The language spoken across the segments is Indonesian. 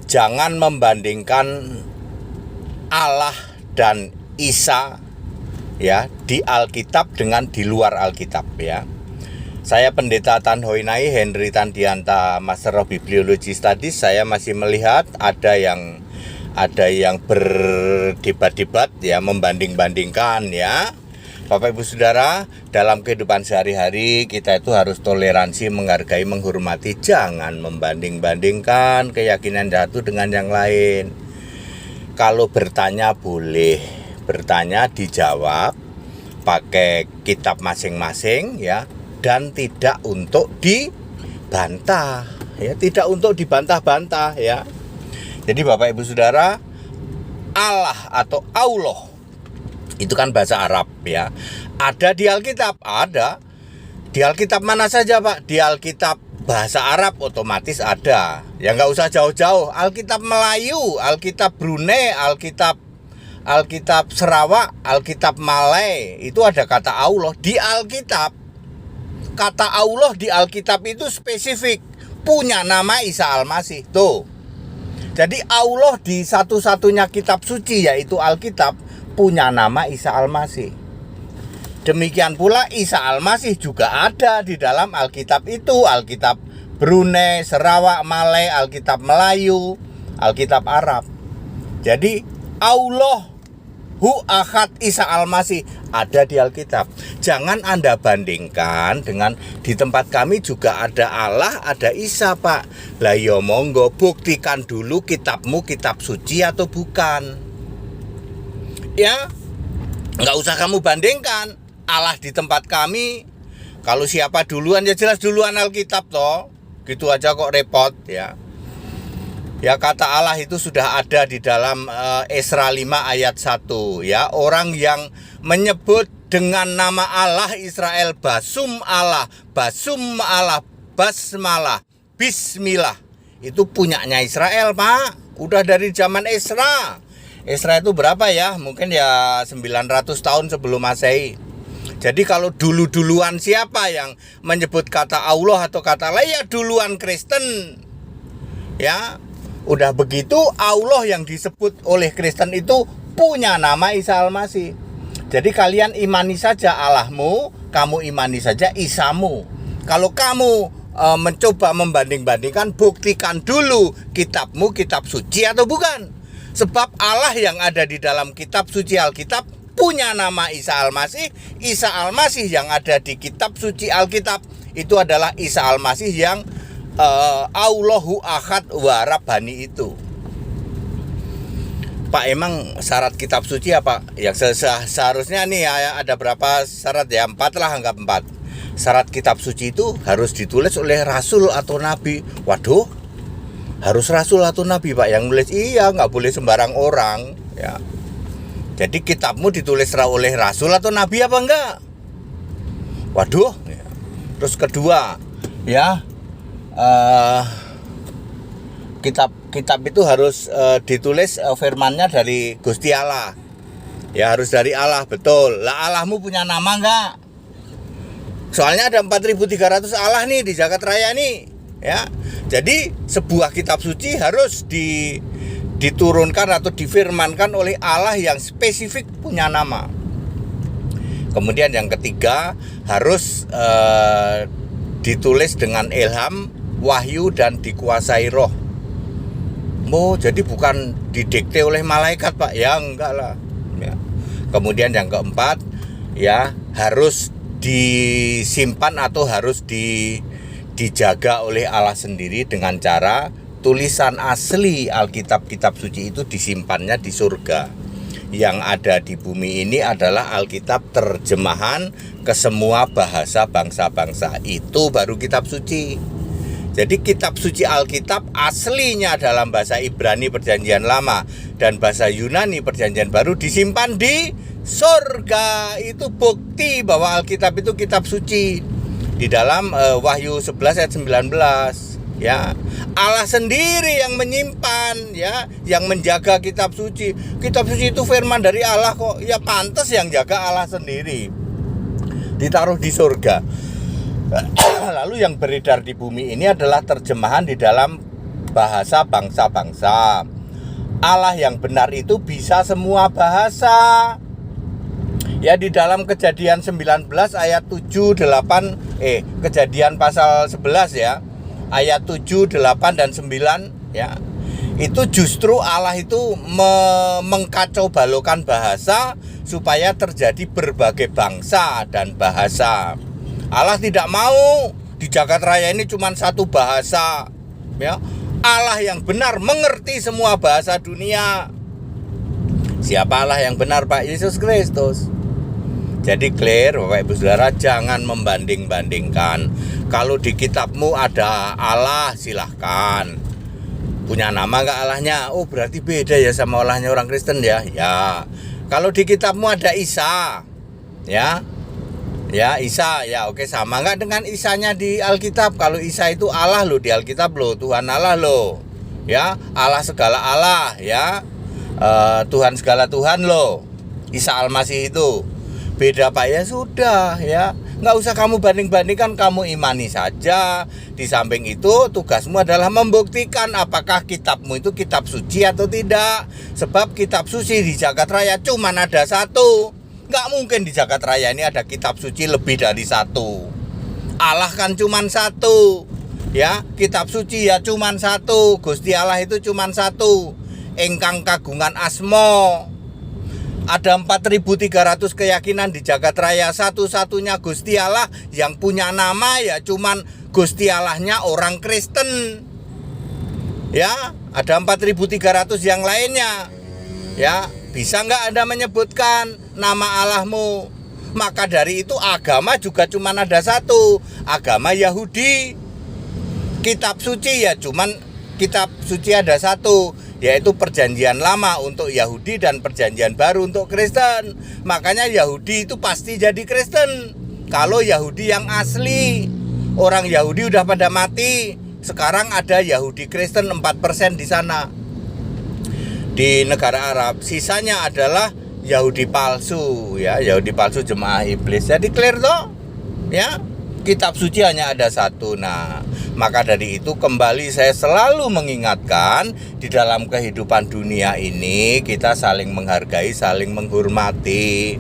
Jangan membandingkan Allah dan Isa ya di Alkitab dengan di luar Alkitab ya. Saya Pendeta Tan Hoi Nai Henry Tandianta, Master of Bibliology Studies. Saya masih melihat ada yang berdebat-debat ya, membanding-bandingkan ya. Bapak Ibu Saudara, dalam kehidupan sehari-hari kita itu harus toleransi, menghargai, menghormati. Jangan membanding-bandingkan keyakinan satu dengan yang lain. Kalau bertanya boleh, bertanya dijawab pakai kitab masing-masing ya, dan tidak untuk dibantah ya, tidak untuk dibantah-bantah ya. Jadi Bapak Ibu Saudara, Allah atau Allah itu kan bahasa Arab ya. Ada di Alkitab, ada. Di Alkitab mana saja Pak? Di Alkitab bahasa Arab otomatis ada. Ya nggak usah jauh-jauh. Alkitab Melayu, Alkitab Brunei, Alkitab Sarawak, Alkitab Malay, itu ada kata Allah di Alkitab. Kata Allah di Alkitab itu spesifik, punya nama Isa Al-Masih. Tuh. Jadi Allah di satu-satunya kitab suci yaitu Alkitab punya nama Isa Al-Masih. Demikian pula Isa Al-Masih juga ada di dalam Alkitab itu, Alkitab Brunei, Sarawak, Malay, Alkitab Melayu, Alkitab Arab. Jadi Allah Hu Ahad Isa Al-Masih ada di Alkitab. Jangan Anda bandingkan dengan di tempat kami juga ada Allah, ada Isa Pak. Lah ya monggo, buktikan dulu kitabmu kitab suci atau bukan. Ya, nggak usah kamu bandingkan Allah di tempat kami. Kalau siapa duluan ya jelas duluan Alkitab toh. Gitu aja kok repot ya. Ya, kata Allah itu sudah ada di dalam Esra 5 ayat 1 ya. Orang yang menyebut dengan nama Allah Israel, Basum Allah, Basmalah, Bismillah, itu punyanya Israel Pak. Udah dari zaman Esra. Esra itu berapa ya? Mungkin ya 900 tahun sebelum Masehi. Jadi kalau duluan siapa yang menyebut kata Allah atau kata Allah, ya duluan Kristen. Ya, udah begitu Allah yang disebut oleh Kristen itu punya nama Isa Al-Masih. Jadi kalian imani saja Allahmu, kamu imani saja Isamu. Kalau kamu mencoba membanding-bandingkan, buktikan dulu kitabmu kitab suci atau bukan. Sebab Allah yang ada di dalam kitab suci Alkitab punya nama Isa Al-Masih. Isa Al-Masih yang ada di kitab suci Alkitab itu adalah Isa Al-Masih yang Allahu Ahad wa Rabbani itu. Pak, emang syarat kitab suci apa? Yang seharusnya nih ya, ada berapa syarat ya? 4 lah, anggap 4. Syarat kitab suci itu harus ditulis oleh rasul atau nabi. Waduh, harus rasul atau nabi Pak yang nulis? Iya, nggak boleh sembarang orang ya. Jadi kitabmu ditulis oleh rasul atau nabi apa enggak? Waduh ya. Terus kedua ya, kitab itu harus ditulis firmannya dari Gusti Allah. Ya, harus dari Allah, betul. Lah Allahmu punya nama enggak? Soalnya ada 4.300 Allah nih di Jagat Raya nih, ya. Jadi sebuah kitab suci harus diturunkan atau difirmankan oleh Allah yang spesifik punya nama. Kemudian yang ketiga, harus ditulis dengan ilham, wahyu, dan dikuasai roh. Oh, jadi bukan didikte oleh malaikat Pak? Ya enggak lah ya. Kemudian yang keempat ya, harus disimpan atau harus dijaga oleh Allah sendiri dengan cara tulisan asli Alkitab kitab suci itu disimpannya di surga. Yang ada di bumi ini adalah Alkitab terjemahan ke semua bahasa bangsa-bangsa. Itu baru kitab suci. Jadi kitab suci Alkitab aslinya dalam bahasa Ibrani Perjanjian Lama dan bahasa Yunani Perjanjian Baru disimpan di surga. Itu bukti bahwa Alkitab itu kitab suci. Di dalam Wahyu 11 ayat 19 ya. Allah sendiri yang menyimpan ya, yang menjaga kitab suci. Kitab suci itu firman dari Allah kok. Ya pantas yang jaga Allah sendiri. Ditaruh di surga. Lalu yang beredar di bumi ini adalah terjemahan di dalam bahasa bangsa-bangsa. Allah yang benar itu bisa semua bahasa. Ya, di dalam Kejadian 19 ayat 7, 8, Kejadian pasal 11 ya, ayat 7, 8, dan 9 ya. Itu justru Allah itu mengkacau balaukan bahasa supaya terjadi berbagai bangsa dan bahasa. Allah tidak mau di jagat raya ini cuma satu bahasa ya. Allah yang benar mengerti semua bahasa dunia. Siapa Allah yang benar? Pak Yesus Kristus. Jadi clear Bapak Ibu Saudara, jangan membanding-bandingkan. Kalau di kitabmu ada Allah, silahkan. Punya nama gak Allahnya? Oh berarti beda ya sama Allahnya orang Kristen ya. Ya. Kalau di kitabmu ada Isa, ya, Isa, ya oke, sama nggak dengan Isanya di Alkitab? Kalau Isa itu Allah loh di Alkitab loh, Tuhan Allah loh, ya, Allah segala Allah, ya, Tuhan segala Tuhan loh, Isa Al-Masih itu. Beda Pak, ya sudah ya, nggak usah kamu banding-bandingkan, kamu imani saja. Di samping itu tugasmu adalah membuktikan apakah kitabmu itu kitab suci atau tidak. Sebab kitab suci di jagat raya cuma ada satu. Nggak mungkin di jagat raya ini ada kitab suci lebih dari satu. Allah kan cuma satu ya, kitab suci ya cuma satu. Gusti Allah itu cuma satu, engkang kagungan asmo. Ada 4.300 keyakinan di jagat raya. Satu-satunya Gusti Allah yang punya nama ya cuman Gusti Allahnya orang Kristen. Ya, ada 4.300 yang lainnya. Ya, bisa nggak Anda menyebutkan nama Allahmu? Maka dari itu agama juga cuman ada satu, agama Yahudi. Kitab suci ya cuman kitab suci ada satu, yaitu Perjanjian Lama untuk Yahudi dan Perjanjian Baru untuk Kristen. Makanya Yahudi itu pasti jadi Kristen kalau Yahudi yang asli. Orang Yahudi udah pada mati. Sekarang ada Yahudi Kristen 4% di sana, di negara Arab. Sisanya adalah Yahudi palsu ya, Yahudi palsu jemaah iblis. Jadi clear toh? Ya. Kitab suci hanya ada satu. Nah, maka dari itu kembali saya selalu mengingatkan, di dalam kehidupan dunia ini kita saling menghargai, saling menghormati.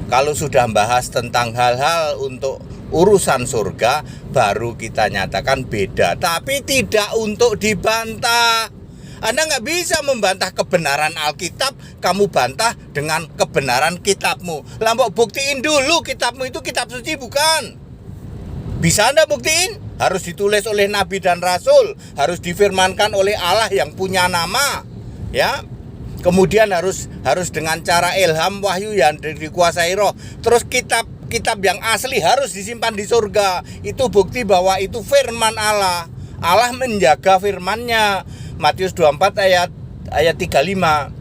Kalau sudah bahas tentang hal-hal untuk urusan surga, baru kita nyatakan beda, tapi tidak untuk dibantah. Anda nggak bisa membantah kebenaran Alkitab, kamu bantah dengan kebenaran kitabmu. Lah mbok buktiin dulu kitabmu itu kitab suci bukan? Bisa Anda buktiin? Harus ditulis oleh Nabi dan Rasul, harus difirmankan oleh Allah yang punya nama, ya. Kemudian harus dengan cara ilham wahyu yang dikuasai roh. Terus kitab yang asli harus disimpan di surga. Itu bukti bahwa itu firman Allah. Allah menjaga firman-Nya. Matius 24 ayat 35.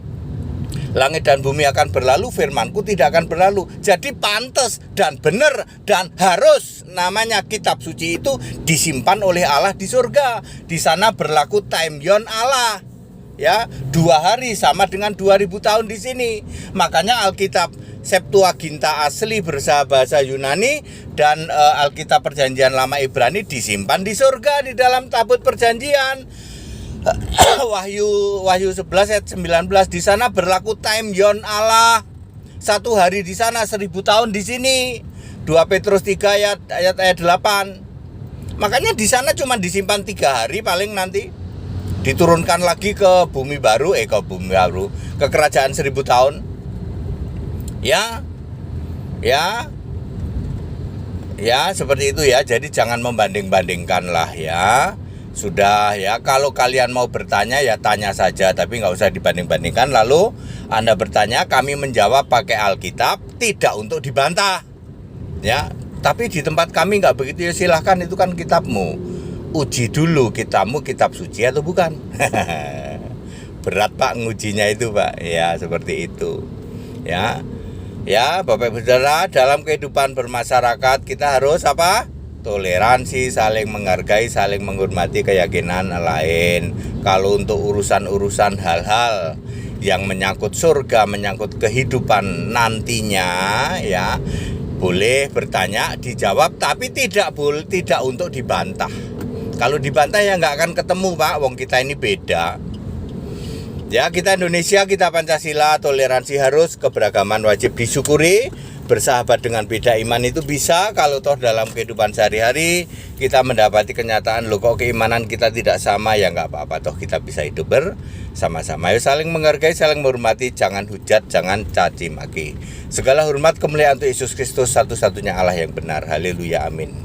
Langit dan bumi akan berlalu, firmanku tidak akan berlalu. Jadi pantas dan benar dan harus namanya kitab suci itu disimpan oleh Allah di surga. Di sana berlaku time zone Allah. Ya, 2 hari sama dengan 2000 tahun di sini. Makanya Alkitab Septuaginta asli bahasa Yunani dan Alkitab Perjanjian Lama Ibrani disimpan di surga di dalam tabut perjanjian. Wahyu 11 ayat 19, di sana berlaku time zone Allah. 1 hari di sana, 1000 tahun di sini. 2 Petrus 3 ayat 8. Makanya di sana cuma disimpan 3 hari paling, nanti diturunkan lagi ke bumi baru, ke kerajaan 1000 tahun. Ya, seperti itu ya. Jadi jangan membanding-bandingkan lah ya. Sudah ya, kalau kalian mau bertanya ya tanya saja, tapi nggak usah dibanding-bandingkan. Lalu Anda bertanya, kami menjawab pakai Alkitab, tidak untuk dibantah. Ya, tapi di tempat kami nggak begitu ya, silahkan, itu kan kitabmu. Uji dulu kitabmu kitab suci atau bukan. Berat Pak ngujinya itu Pak. Ya seperti itu. Ya, Bapak Ibu Saudara, dalam kehidupan bermasyarakat kita harus apa? Toleransi, saling menghargai, saling menghormati keyakinan lain. Kalau untuk urusan-urusan hal-hal yang menyangkut surga, menyangkut kehidupan nantinya, ya boleh bertanya, dijawab, tapi tidak untuk dibantah. Kalau dibantai ya nggak akan ketemu Pak, wong kita ini beda. Ya, kita Indonesia, kita Pancasila, toleransi harus, keberagaman wajib disyukuri. Bersahabat dengan beda iman itu bisa, kalau toh dalam kehidupan sehari-hari kita mendapati kenyataan, loh kok keimanan kita tidak sama, ya nggak apa-apa, toh kita bisa hidup bersama-sama. Ayo saling menghargai, saling menghormati, jangan hujat, jangan caci maki. Segala hormat kemuliaan untuk Yesus Kristus, satu-satunya Allah yang benar. Haleluya, amin.